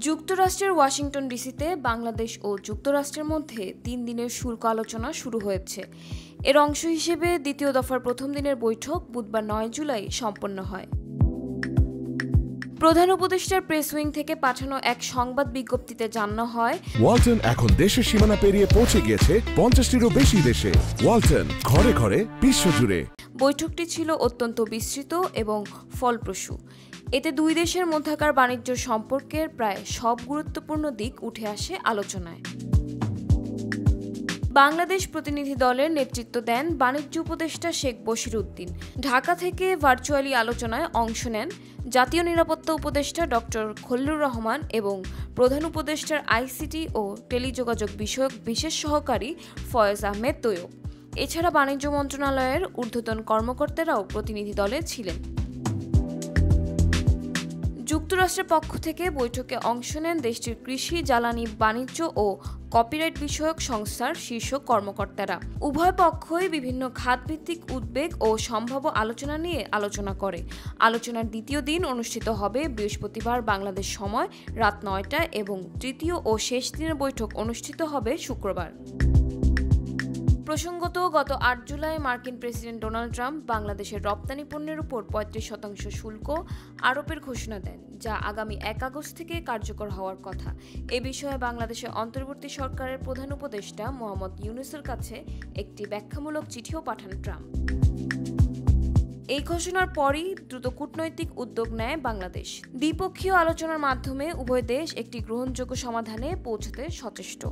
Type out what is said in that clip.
যুক্তরাষ্ট্রের ওয়াশিংটন ডিসিতে বাংলাদেশ ও যুক্তরাষ্ট্রের মধ্যে ৩ দিনের শুল্ক আলোচনা শুরু হয়েছে। এর অংশ হিসেবে দ্বিতীয় দফার প্রথম দিনের বৈঠক বুধবার ৯ জুলাই সম্পন্ন হয়। প্রধান উপদেষ্টার প্রেস উইং থেকে পাঠানো এক সংবাদ বিজ্ঞপ্তিতে জানানো হয়, ওয়ালটন এখন দেশের সীমানা পেরিয়ে পৌঁছে গিয়েছে ৫০টিরও বেশি দেশে। ওয়ালটন, ঘরে ঘরে, বিশ্বজুড়ে। বৈঠকটি ছিল অত্যন্ত বিস্তৃত এবং ফলপ্রসূ। এতে দুই দেশের মধ্যকার বাণিজ্য সম্পর্কের প্রায় সব গুরুত্বপূর্ণ দিক উঠে আসে আলোচনায়। বাংলাদেশ প্রতিনিধি দলের নেতৃত্ব দেন বাণিজ্য উপদেষ্টা শেখ বশির উদ্দিন। ঢাকা থেকে ভার্চুয়ালি আলোচনায় অংশ নেন জাতীয় নিরাপত্তা উপদেষ্টা ডক্টর খলিলুর রহমান এবং প্রধান উপদেষ্টার আইসিটি ও টেলিযোগাযোগ বিষয়ক বিশেষ সহকারী ফয়েজ আহমেদ তৈয়ব। এছাড়া বাণিজ্য মন্ত্রণালয়ের ঊর্ধ্বতন কর্মকর্তারাও প্রতিনিধি দলে ছিলেন। যুক্তরাষ্ট্রের পক্ষ থেকে বৈঠকে অংশ নেন দেশটির কৃষি, জ্বালানি, বাণিজ্য ও কপিরাইট বিষয়ক সংস্থার শীর্ষ কর্মকর্তারা। উভয় পক্ষই বিভিন্ন খাতভিত্তিক উদ্বেগ ও সম্ভাব্য আলোচনা নিয়ে আলোচনা করে। আলোচনার দ্বিতীয় দিন অনুষ্ঠিত হবে বৃহস্পতিবার বাংলাদেশ সময় রাত ৯টায় এবং তৃতীয় ও শেষ দিনের বৈঠক অনুষ্ঠিত হবে শুক্রবার। প্রসঙ্গত, গত ৮ জুলাই মার্কিন প্রেসিডেন্ট ডোনাল্ড ট্রাম্প বাংলাদেশের রপ্তানি পণ্যের উপর ৩৫% শুল্ক আরোপের ঘোষণা দেন, যা আগামী ১ আগস্ট থেকে কার্যকর হওয়ার কথা। এ বিষয়ে বাংলাদেশের অন্তর্বর্তী সরকারের প্রধান উপদেষ্টা মোহাম্মদ ইউনূসের কাছে একটি ব্যাখ্যামূলক চিঠিও পাঠান ট্রাম্প। এই ঘোষণার পরই দ্রুত কূটনৈতিক উদ্যোগ নেয় বাংলাদেশ। দ্বিপক্ষীয় আলোচনার মাধ্যমে উভয় দেশ একটি গ্রহণযোগ্য সমাধানে পৌঁছতে সচেষ্ট।